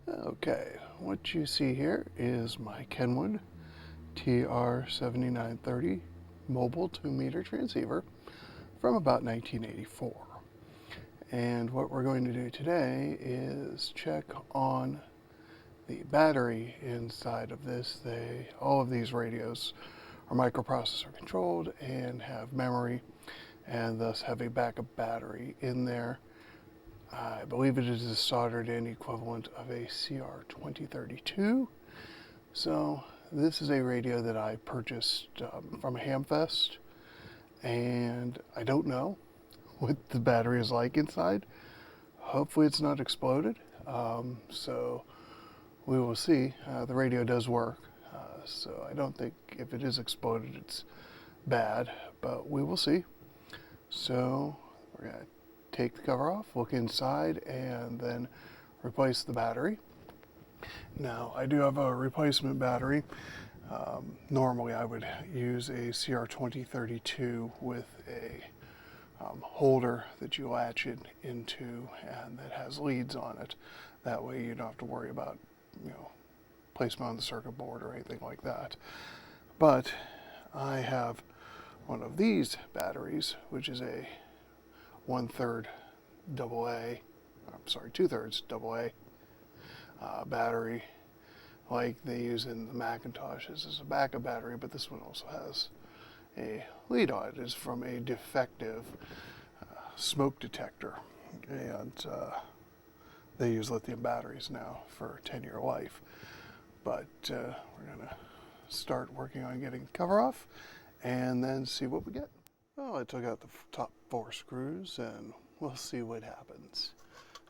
Okay, what you see here is my Kenwood TR-7930 mobile 2-meter transceiver from about 1984. And what we're going to do today is check on the battery inside of this. All of these radios are microprocessor controlled and have memory and thus have a backup battery in there. I believe it is a soldered in equivalent of a CR2032. So this is a radio that I purchased from a Hamfest, and I don't know what the battery is like inside. Hopefully it's not exploded, so we will see. The radio does work, so I don't think if it is exploded it's bad, but we will see. So we're going to take the cover off, look inside, and then replace the battery. Now, I do have a replacement battery. Normally I would use a CR2032 with a holder that you latch it into and that has leads on it. That way you don't have to worry about, placement on the circuit board or anything like that. But I have one of these batteries, which is a 1/3 AA, I'm sorry, 2/3 AA battery, like they use in the Macintoshes as a backup battery, but this one also has a lead on it. It's from a defective smoke detector, and they use lithium batteries now for 10-year life. But we're going to start working on getting the cover off and then see what we get. Well, I took out the top 4 screws and we'll see what happens.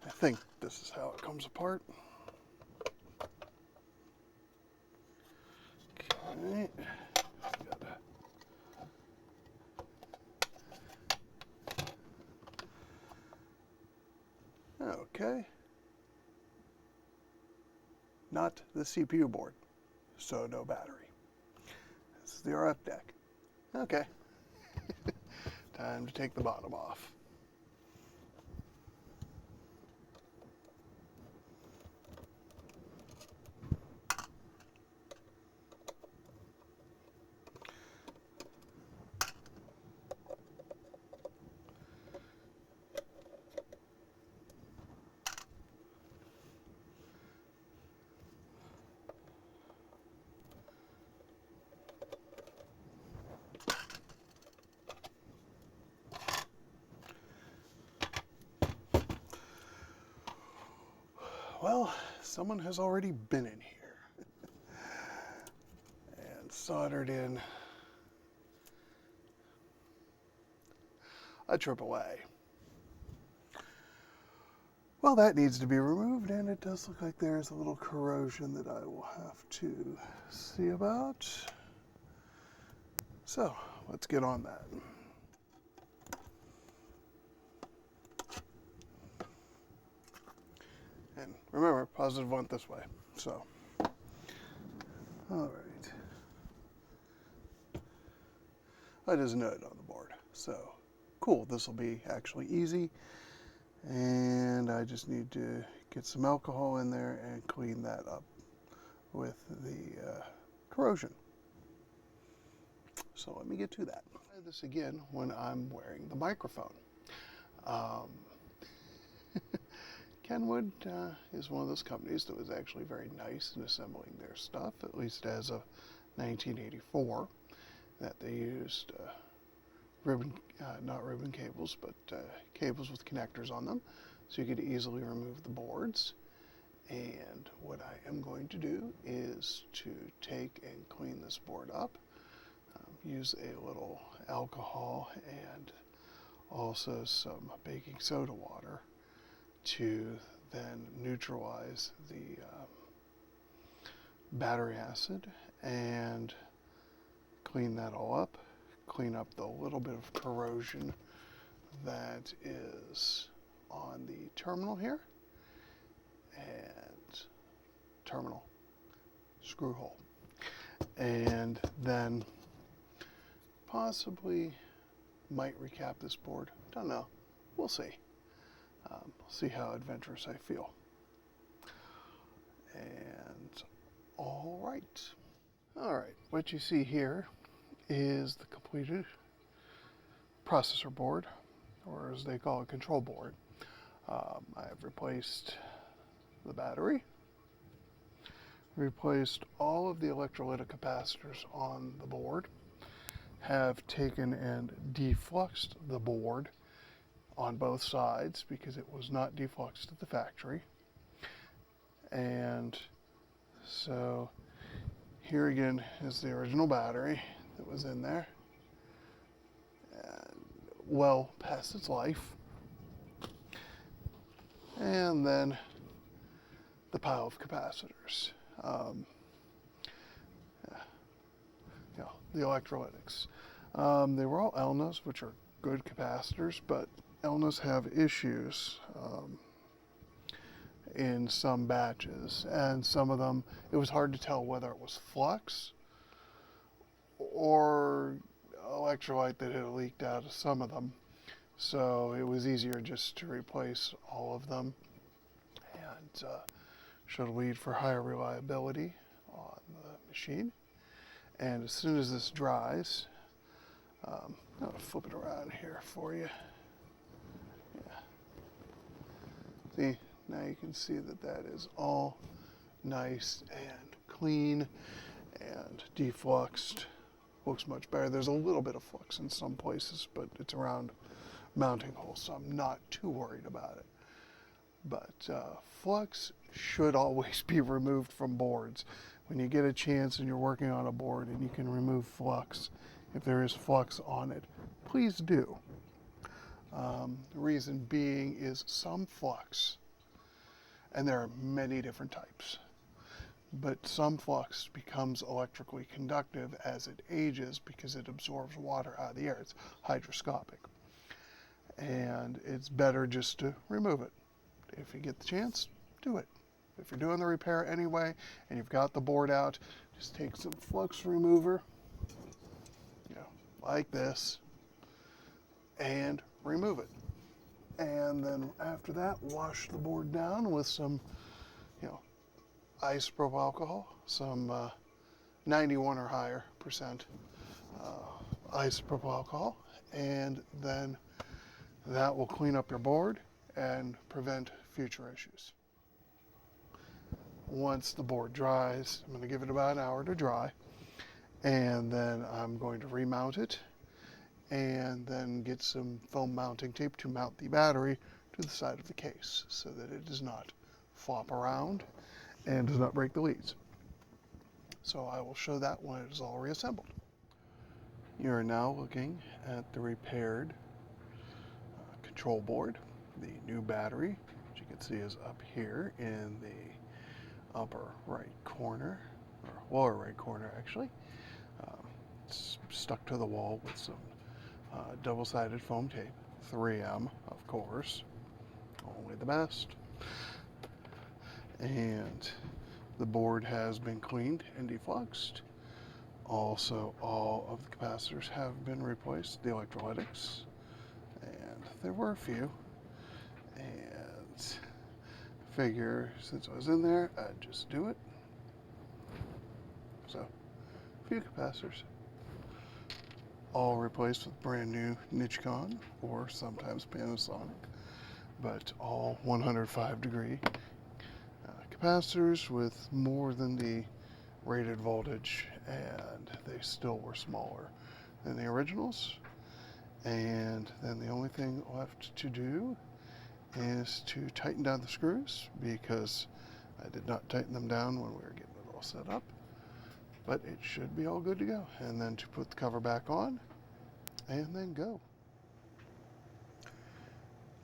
I think this is how it comes apart. Okay. Okay. Not the CPU board, so no battery. This is the RF deck. Okay. Time to take the bottom off. Well, someone has already been in here and soldered in a AAA. Well, that needs to be removed, and it does look like there's a little corrosion that I will have to see about. So, let's get on that. And remember, positive went this way. So, all right. That is a note on the board. So, cool. This will be actually easy. And I just need to get some alcohol in there and clean that up with the corrosion. So let me get to that. I'll try this again when I'm wearing the microphone. Kenwood is one of those companies that was actually very nice in assembling their stuff, at least as of 1984, that they used not ribbon cables, but cables with connectors on them, so you could easily remove the boards. And what I am going to do is to take and clean this board up, use a little alcohol and also some baking soda water to then neutralize the battery acid and clean that all up, clean up the little bit of corrosion that is on the terminal here and terminal screw hole, and then possibly might recap this board. Don't know. We'll see. See how adventurous I feel. all right. All right, what you see here is the completed processor board, or as they call it, control board. I've replaced the battery, replaced all of the electrolytic capacitors on the board, have taken and defluxed the board on both sides because it was not defluxed at the factory. And so here again is the original battery that was in there, and well past its life. And then the pile of capacitors. The electrolytics. They were all ELNAs, which are good capacitors, but ELNAs have issues in some batches, and some of them, it was hard to tell whether it was flux or electrolyte that had leaked out of some of them. So it was easier just to replace all of them, and should lead for higher reliability on the machine. And as soon as this dries, I'm going to flip it around here for you. Yeah. See, now you can see that that is all nice and clean and defluxed. Looks much better. There's a little bit of flux in some places, but it's around mounting holes, so I'm not too worried about it. But flux should always be removed from boards. When you get a chance and you're working on a board and you can remove flux, if there is flux on it, please do. The reason being is some flux, and there are many different types, but some flux becomes electrically conductive as it ages because it absorbs water out of the air. It's hygroscopic. And it's better just to remove it. If you get the chance, do it. If you're doing the repair anyway and you've got the board out, just take some flux remover, like this, and remove it. And then after that, wash the board down with some, isopropyl alcohol, some 91 or higher percent isopropyl alcohol, and then that will clean up your board and prevent future issues. Once the board dries, I'm going to give it about an hour to dry, and then I'm going to remount it and then get some foam mounting tape to mount the battery to the side of the case so that it does not flop around and does not break the leads. So I will show that when it is all reassembled. You are now looking at the repaired control board. The new battery, which you can see is up here in the upper right corner, or lower right corner actually. It's stuck to the wall with some double-sided foam tape, 3M of course, only the best. And the board has been cleaned and defluxed. Also, all of the capacitors have been replaced, the electrolytics, and there were a few. And figure, since I was in there, I'd just do it. So, a few capacitors. All replaced with brand new Nichicon, or sometimes Panasonic, but all 105-degree capacitors with more than the rated voltage, and they still were smaller than the originals. And then the only thing left to do is to tighten down the screws, because I did not tighten them down when we were getting it all set up, but it should be all good to go. And then to put the cover back on and then go.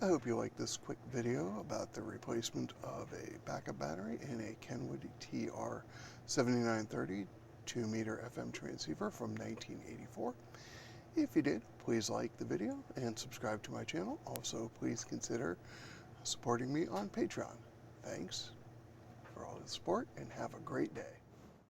I hope you liked this quick video about the replacement of a backup battery in a Kenwood TR-7930 2-meter FM transceiver from 1984. If you did, please like the video and subscribe to my channel. Also, please consider supporting me on Patreon. Thanks for all the support and have a great day.